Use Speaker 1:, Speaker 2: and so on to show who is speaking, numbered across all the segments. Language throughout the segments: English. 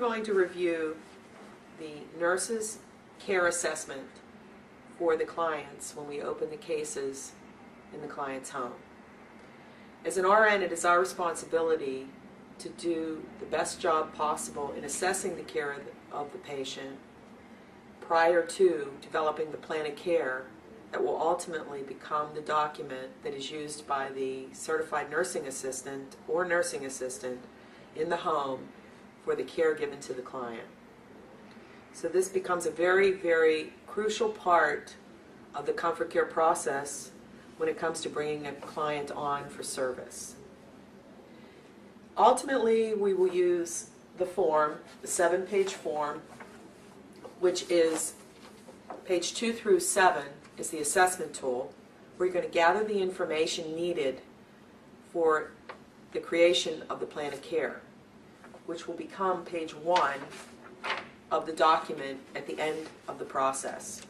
Speaker 1: going to review the nurse's care assessment for the clients when we open the cases in the client's home. As an RN, it is our responsibility to do the best job possible in assessing the care of the patient prior to developing the plan of care that will ultimately become the document that is used by the certified nursing assistant or nursing assistant in the home for the care given to the client. So this becomes a very, very crucial part of the comfort care process when it comes to bringing a client on for service. Ultimately, we will use the form, the 7-page form, which is page 2 through 7 is the assessment tool, where you're going to gather the information needed for the creation of the plan of care, which will become page 1 of the document at the end of the process.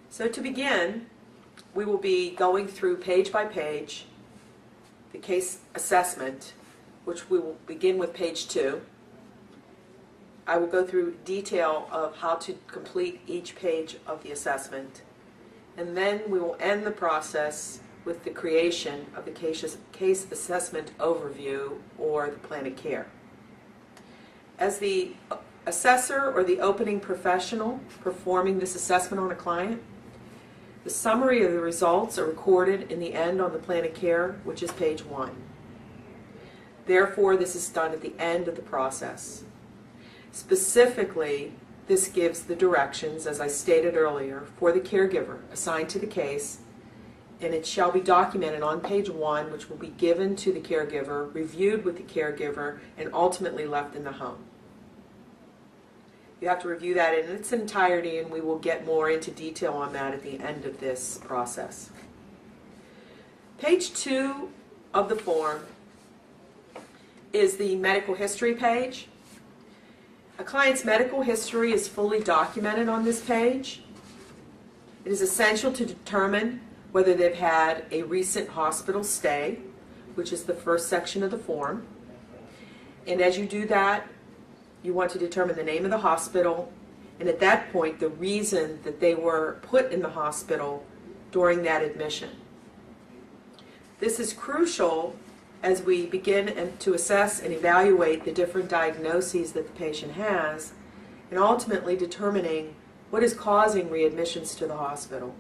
Speaker 1: So to begin, we will be going through page by page the case assessment, which we will begin with page 2. I will go through detail of how to complete each page of the assessment, and then we will end the process with the creation of the case assessment overview or the plan of care. As the assessor or the opening professional performing this assessment on a client, the summary of the results are recorded in the end on the plan of care, which is page 1. Therefore, this is done at the end of the process. Specifically, this gives the directions, as I stated earlier, for the caregiver assigned to the case, and it shall be documented on page 1, which will be given to the caregiver, reviewed with the caregiver, and ultimately left in the home. You have to review that in its entirety, and we will get more into detail on that at the end of this process. Page 2 of the form is the medical history page. A client's medical history is fully documented on this page. It is essential to determine whether they've had a recent hospital stay, which is the first section of the form. And as you do that, you want to determine the name of the hospital, and at that point, the reason that they were put in the hospital during that admission. This is crucial as we begin to assess and evaluate the different diagnoses that the patient has, and ultimately determining what is causing readmissions to the hospital.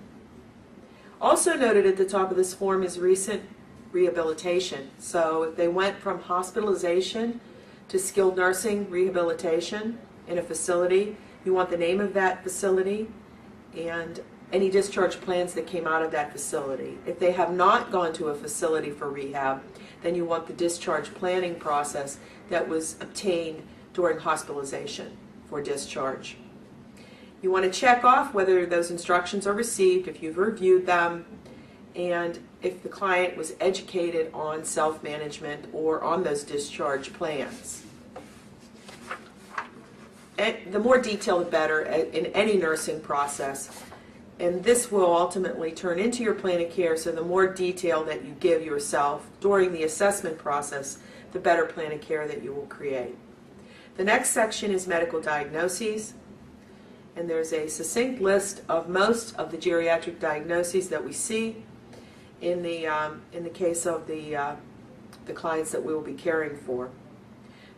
Speaker 1: Also noted at the top of this form is recent rehabilitation. So if they went from hospitalization to skilled nursing rehabilitation in a facility, you want the name of that facility and any discharge plans that came out of that facility. If they have not gone to a facility for rehab, then you want the discharge planning process that was obtained during hospitalization for discharge. You want to check off whether those instructions are received, if you've reviewed them, and if the client was educated on self-management or on those discharge plans. And the more detail, the better in any nursing process. And this will ultimately turn into your plan of care, so the more detail that you give yourself during the assessment process, the better plan of care that you will create. The next section is medical diagnoses, and there's a succinct list of most of the geriatric diagnoses that we see in the case of the clients that we will be caring for.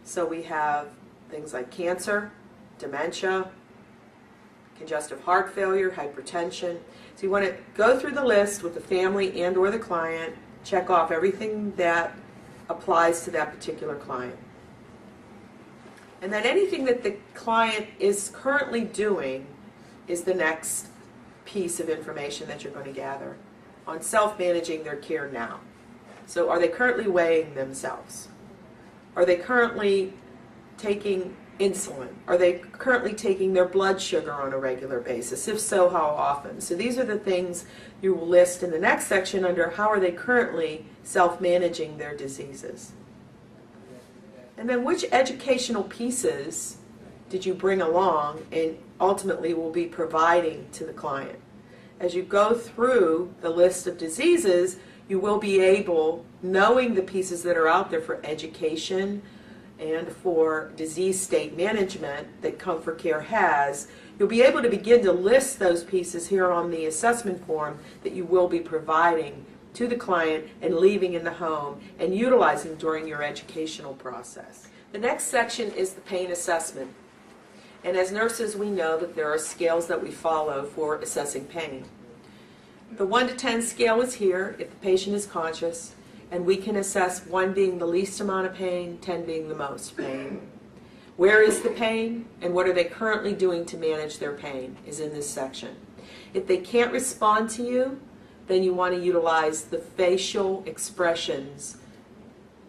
Speaker 1: So we have things like cancer, dementia, congestive heart failure, hypertension. So you want to go through the list with the family and or the client, check off everything that applies to that particular client. And then anything that the client is currently doing is the next piece of information that you're going to gather on self-managing their care now. So are they currently weighing themselves? Are they currently taking insulin? Are they currently taking their blood sugar on a regular basis? If so, how often? So these are the things you will list in the next section under how are they currently self-managing their diseases. And then which educational pieces did you bring along and ultimately will be providing to the client? As you go through the list of diseases, you will be able, knowing the pieces that are out there for education and for disease state management that Comfort Care has, you'll be able to begin to list those pieces here on the assessment form that you will be providing to the client and leaving in the home and utilizing during your educational process. The next section is the pain assessment. And as nurses, we know that there are scales that we follow for assessing pain. The 1 to 10 scale is here if the patient is conscious, and we can assess 1 being the least amount of pain, 10 being the most pain. Where is the pain, and what are they currently doing to manage their pain is in this section. If they can't respond to you, then you want to utilize the facial expressions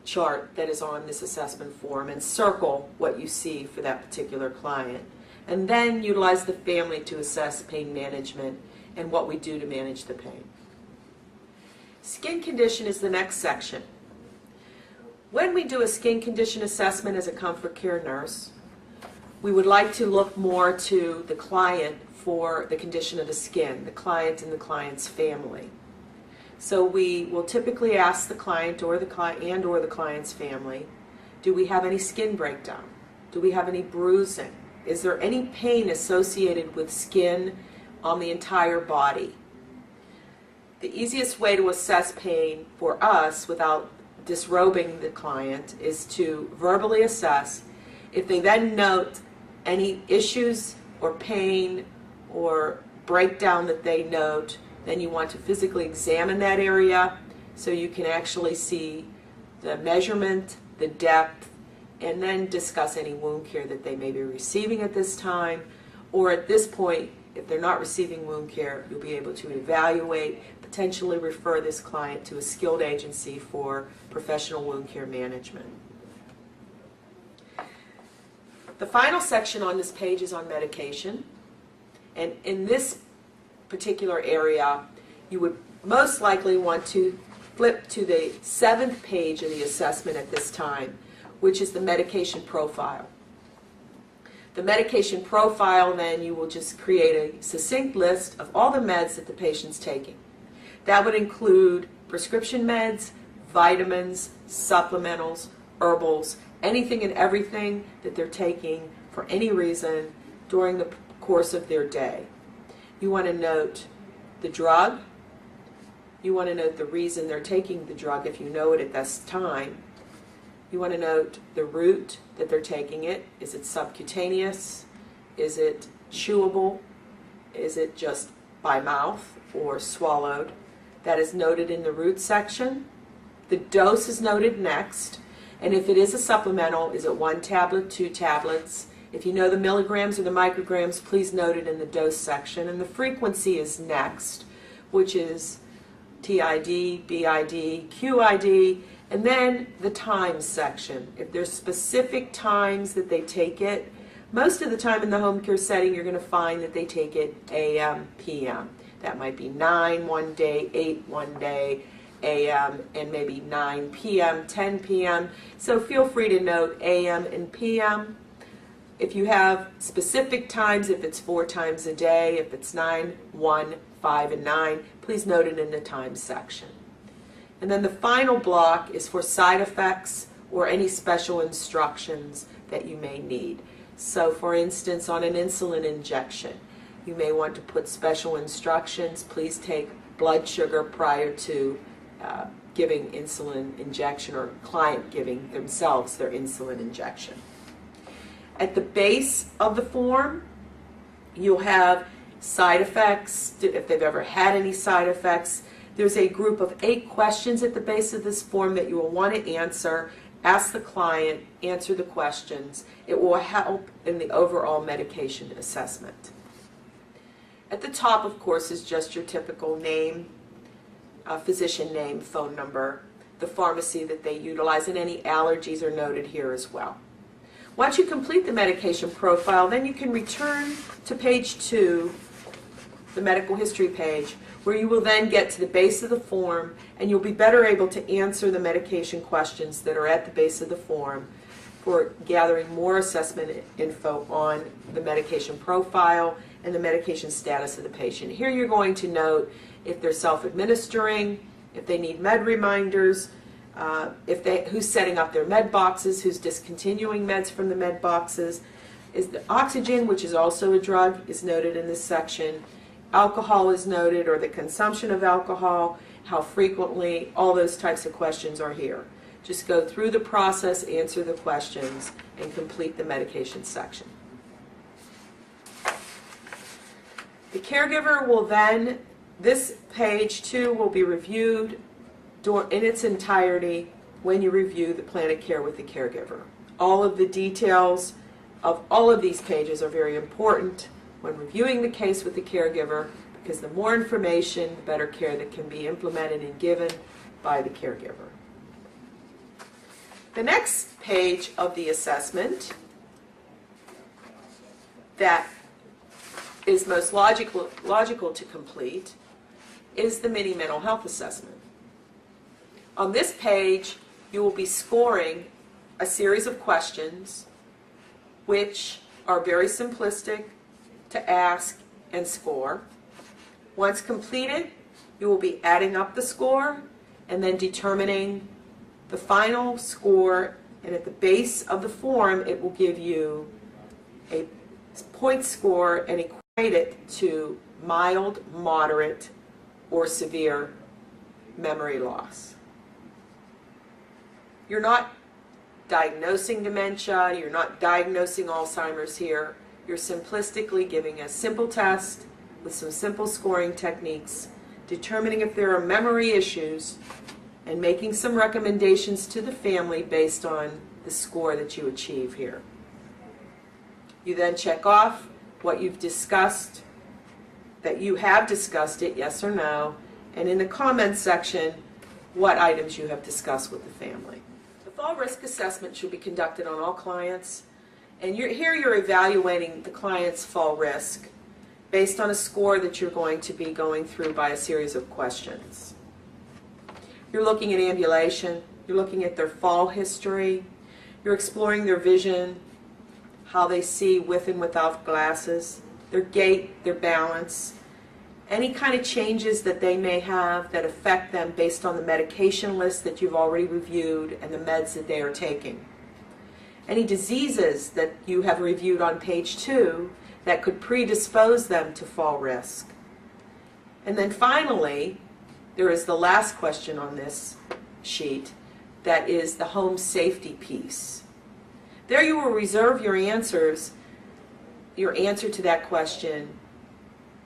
Speaker 1: chart that is on this assessment form and circle what you see for that particular client. And then utilize the family to assess pain management and what we do to manage the pain. Skin condition is the next section. When we do a skin condition assessment as a Comfort Care nurse, we would like to look more to the client for the condition of the skin, the client and the client's family. So we will typically ask the client or the client's family, do we have any skin breakdown? Do we have any bruising? Is there any pain associated with skin on the entire body? The easiest way to assess pain for us without disrobing the client is to verbally assess. If they then note any issues or pain or breakdown that they note, then you want to physically examine that area so you can actually see the measurement, the depth, and then discuss any wound care that they may be receiving at this time. Or at this point, if they're not receiving wound care, you'll be able to evaluate, potentially refer this client to a skilled agency for professional wound care management. The final section on this page is on medication. And in this particular area, you would most likely want to flip to the 7th page of the assessment at this time, which is the medication profile. The medication profile, then, you will just create a succinct list of all the meds that the patient's taking. That would include prescription meds, vitamins, supplementals, herbals, anything and everything that they're taking for any reason during the course of their day. You want to note the drug. You want to note the reason they're taking the drug if you know it at this time. You want to note the route that they're taking it. Is it subcutaneous? Is it chewable? Is it just by mouth or swallowed? That is noted in the route section. The dose is noted next. And if it is a supplemental, is it 1 tablet, 2 tablets? If you know the milligrams or the micrograms, please note it in the dose section. And the frequency is next, which is TID, BID, QID, and then the time section. If there's specific times that they take it, most of the time in the home care setting, you're going to find that they take it AM, PM. That might be 9 one day, 8 one day, AM, and maybe 9 PM, 10 PM. So feel free to note AM and PM. If you have specific times, if it's 4 times a day, if it's 9, 1, 5, and 9, please note it in the time section. And then the final block is for side effects or any special instructions that you may need. So for instance, on an insulin injection, you may want to put special instructions. Please take blood sugar prior to giving insulin injection, or client giving themselves their insulin injection. At the base of the form, you'll have side effects, if they've ever had any side effects. There's a group of 8 questions at the base of this form that you will want to answer. Ask the client, answer the questions. It will help in the overall medication assessment. At the top, of course, is just your typical name, physician name, phone number, the pharmacy that they utilize, and any allergies are noted here as well. Once you complete the medication profile, then you can return to page 2, the medical history page, where you will then get to the base of the form, and you'll be better able to answer the medication questions that are at the base of the form for gathering more assessment info on the medication profile and the medication status of the patient. Here you're going to note if they're self-administering, if they need med reminders, who's setting up their med boxes, who's discontinuing meds from the med boxes. Is the oxygen, which is also a drug, is noted in this section. Alcohol is noted, or the consumption of alcohol, how frequently, all those types of questions are here. Just go through the process, answer the questions, and complete the medication section. The caregiver will then, this page too will be reviewed in its entirety when you review the plan of care with the caregiver. All of the details of all of these pages are very important when reviewing the case with the caregiver, because the more information, the better care that can be implemented and given by the caregiver. The next page of the assessment that is most logical to complete is the mini mental health assessment. On this page, you will be scoring a series of questions which are very simplistic to ask and score. Once completed, you will be adding up the score and then determining the final score, and at the base of the form it will give you a point score and equate it to mild, moderate, or severe memory loss. You're not diagnosing dementia, you're not diagnosing Alzheimer's here. You're simplistically giving a simple test with some simple scoring techniques, determining if there are memory issues, and making some recommendations to the family based on the score that you achieve here. You then check off what you've discussed, that you have discussed it, yes or no, and in the comments section, what items you have discussed with the family. The fall risk assessment should be conducted on all clients, and here you're evaluating the client's fall risk based on a score that you're going to be going through by a series of questions. You're looking at ambulation, you're looking at their fall history, you're exploring their vision, how they see with and without glasses, their gait, their balance, any kind of changes that they may have that affect them based on the medication list that you've already reviewed and the meds that they are taking. Any diseases that you have reviewed on page 2 that could predispose them to fall risk. And then finally, there is the last question on this sheet, that is the home safety piece. There you will reserve your answer to that question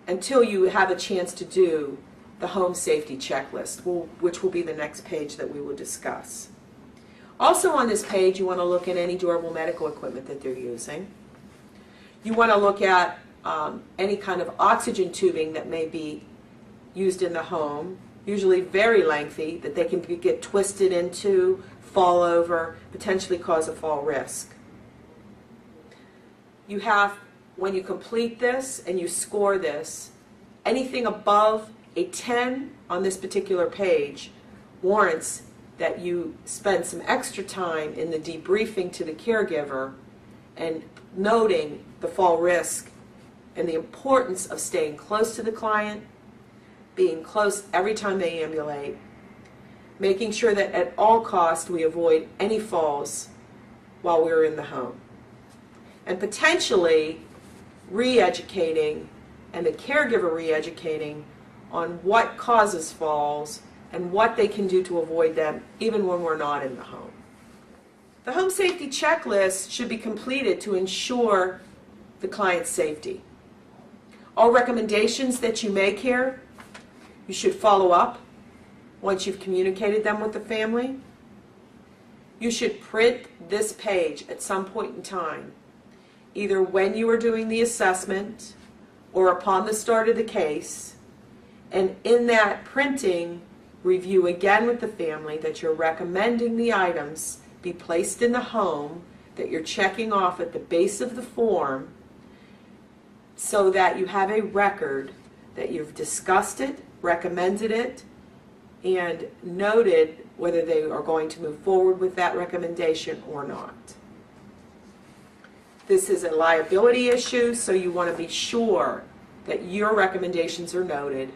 Speaker 1: until you have a chance to do the home safety checklist, which will be the next page that we will discuss. Also on this page, you want to look at any durable medical equipment that they're using. You want to look at any kind of oxygen tubing that may be used in the home, usually very lengthy, that they can get twisted into, fall over, potentially cause a fall risk. You have, when you complete this and you score this, anything above a 10 on this particular page warrants that you spend some extra time in the debriefing to the caregiver and noting the fall risk and the importance of staying close to the client, being close every time they ambulate, making sure that at all costs we avoid any falls while we're in the home, and potentially re-educating and the caregiver re-educating on what causes falls and what they can do to avoid them even when we're not in the home. The home safety checklist should be completed to ensure the client's safety. All recommendations that you make here, you should follow up once you've communicated them with the family. You should print this page at some point in time, either when you are doing the assessment or upon the start of the case, and in that printing, review again with the family that you're recommending the items be placed in the home that you're checking off at the base of the form, so that you have a record that you've discussed it, recommended it, and noted whether they are going to move forward with that recommendation or not. This is a liability issue, so you want to be sure that your recommendations are noted,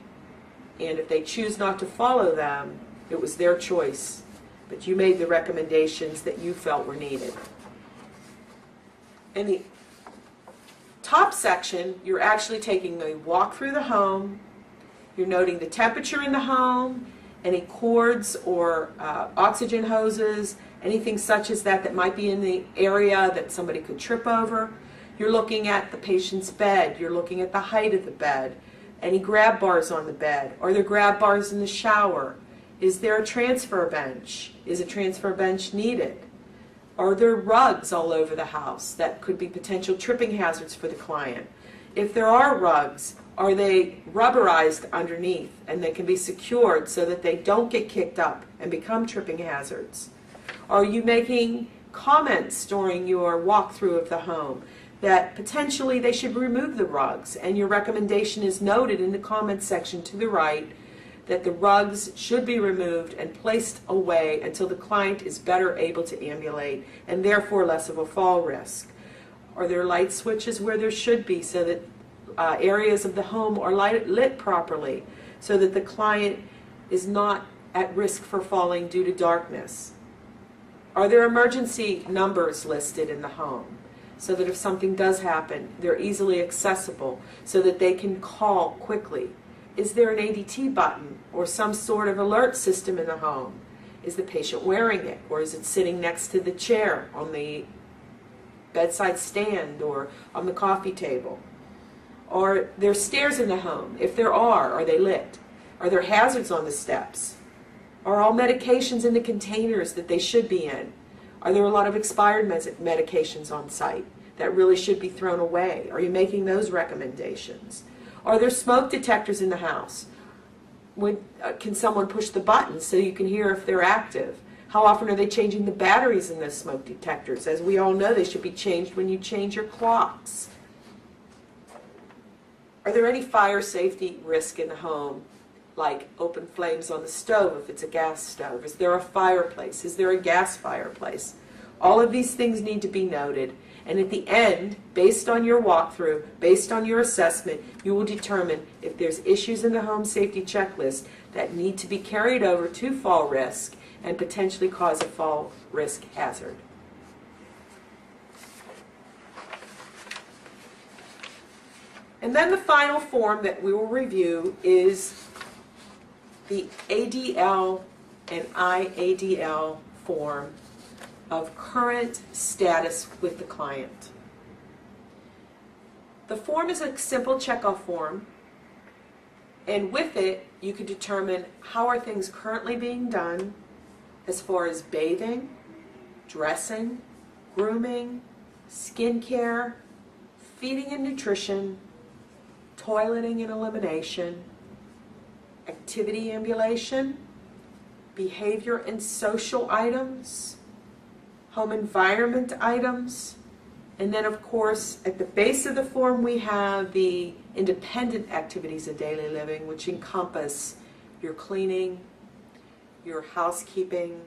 Speaker 1: and if they choose not to follow them, it was their choice, but you made the recommendations that you felt were needed. In the top section, you're actually taking a walk through the home, you're noting the temperature in the home, any cords or oxygen hoses, anything such as that that might be in the area that somebody could trip over. You're looking at the patient's bed, you're looking at the height of the bed, any grab bars on the bed, are there grab bars in the shower? Is there a transfer bench? Is a transfer bench needed? Are there rugs all over the house that could be potential tripping hazards for the client? If there are rugs, are they rubberized underneath and they can be secured so that they don't get kicked up and become tripping hazards? Are you making comments during your walkthrough of the home that potentially they should remove the rugs, and your recommendation is noted in the comments section to the right that the rugs should be removed and placed away until the client is better able to ambulate and therefore less of a fall risk? Are there light switches where there should be so that areas of the home are lit properly so that the client is not at risk for falling due to darkness? Are there emergency numbers listed in the home so that if something does happen, they're easily accessible so that they can call quickly? Is there an ADT button or some sort of alert system in the home? Is the patient wearing it, or is it sitting next to the chair on the bedside stand or on the coffee table? Are there stairs in the home? If there are they lit? Are there hazards on the steps? Are all medications in the containers that they should be in? Are there a lot of expired medications on site that really should be thrown away? Are you making those recommendations? Are there smoke detectors in the house? Can someone push the button so you can hear if they're active? How often are they changing the batteries in those smoke detectors? As we all know, they should be changed when you change your clocks. Are there any fire safety risk in the home, like open flames on the stove if it's a gas stove? Is there a fireplace? Is there a gas fireplace? All of these things need to be noted. And at the end, based on your walkthrough, based on your assessment, you will determine if there's issues in the home safety checklist that need to be carried over to fall risk and potentially cause a fall risk hazard. And then the final form that we will review is the ADL and IADL form of current status with the client. The form is a simple checkoff form, and with it you can determine how are things currently being done as far as bathing, dressing, grooming, skincare, feeding and nutrition, toileting and elimination, activity ambulation, behavior and social items, home environment items, and then of course at the base of the form we have the independent activities of daily living, which encompass your cleaning, your housekeeping,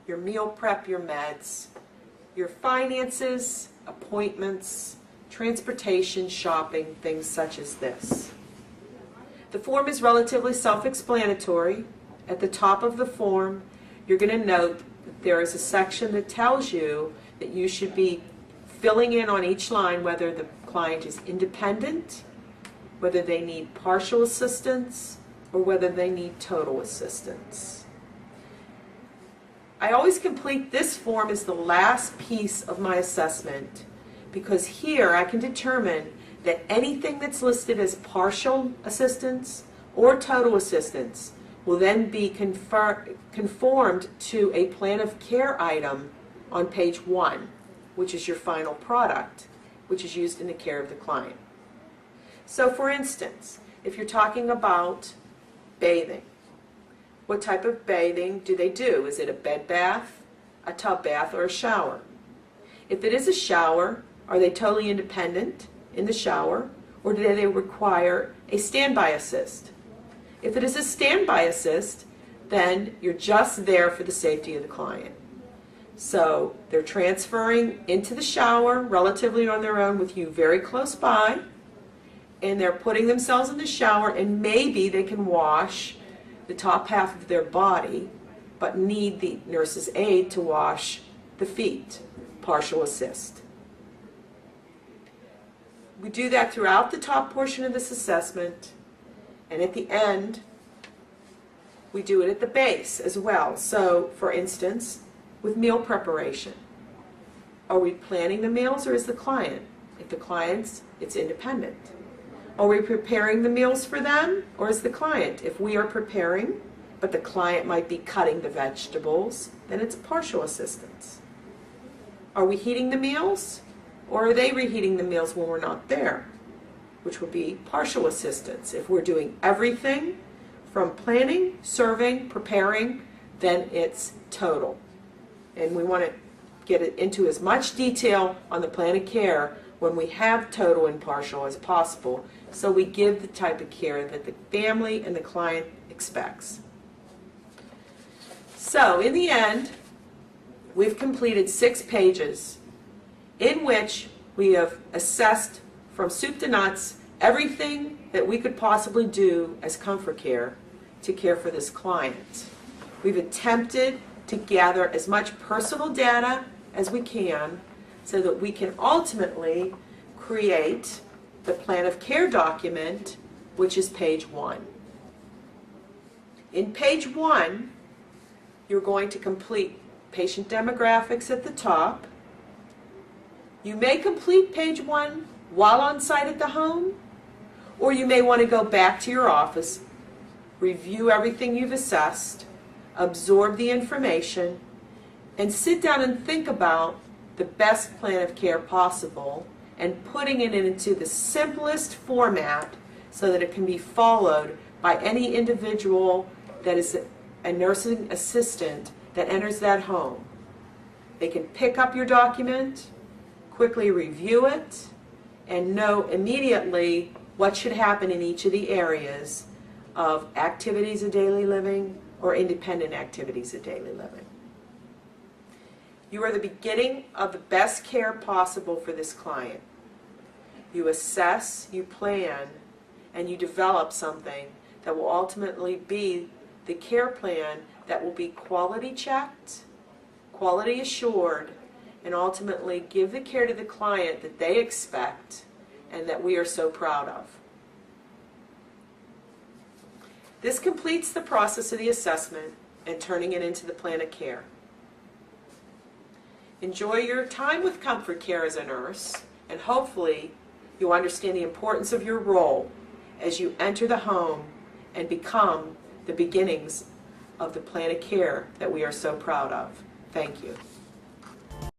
Speaker 1: your meal prep, your meds, your finances, appointments, transportation, shopping, things such as this. The form is relatively self-explanatory. At the top of the form, you're going to note that there is a section that tells you that you should be filling in on each line whether the client is independent, whether they need partial assistance, or whether they need total assistance. I always complete this form as the last piece of my assessment because here I can determine that anything that's listed as partial assistance or total assistance will then be conformed to a plan of care item on page 1, which is your final product, which is used in the care of the client. So for instance, if you're talking about bathing, what type of bathing do they do? Is it a bed bath, a tub bath, or a shower? If it is a shower, are they totally independent in the shower, or do they require a standby assist? If it is a standby assist, then you're just there for the safety of the client. So they're transferring into the shower relatively on their own with you very close by, and they're putting themselves in the shower, and maybe they can wash the top half of their body but need the nurse's aid to wash the feet, partial assist. We do that throughout the top portion of this assessment, and at the end, we do it at the base as well. So, for instance, with meal preparation, are we planning the meals or is the client? If the client's, it's independent. Are we preparing the meals for them or is the client? If we are preparing, but the client might be cutting the vegetables, then it's partial assistance. Are we heating the meals or are they reheating the meals when we're not there? Which would be partial assistance. If we're doing everything from planning, serving, preparing, then it's total. And we want to get it into as much detail on the plan of care when we have total and partial as possible, so we give the type of care that the family and the client expects. So in the end, we've completed 6 pages in which we have assessed from soup to nuts everything that we could possibly do as Comfort Care to care for this client. We've attempted to gather as much personal data as we can so that we can ultimately create the plan of care document, which is page 1. In page 1, you're going to complete patient demographics at the top. You may complete page 1 while on site at the home, or you may want to go back to your office, review everything you've assessed, absorb the information, and sit down and think about the best plan of care possible and putting it into the simplest format so that it can be followed by any individual that is a nursing assistant that enters that home. They can pick up your document, quickly review it, and know immediately what should happen in each of the areas of activities of daily living or independent activities of daily living. You are the beginning of the best care possible for this client. You assess, you plan, and you develop something that will ultimately be the care plan that will be quality checked, quality assured, and ultimately give the care to the client that they expect and that we are so proud of. This completes the process of the assessment and turning it into the plan of care. Enjoy your time with Comfort Care as a nurse, and hopefully you'll understand the importance of your role as you enter the home and become the beginnings of the plan of care that we are so proud of. Thank you.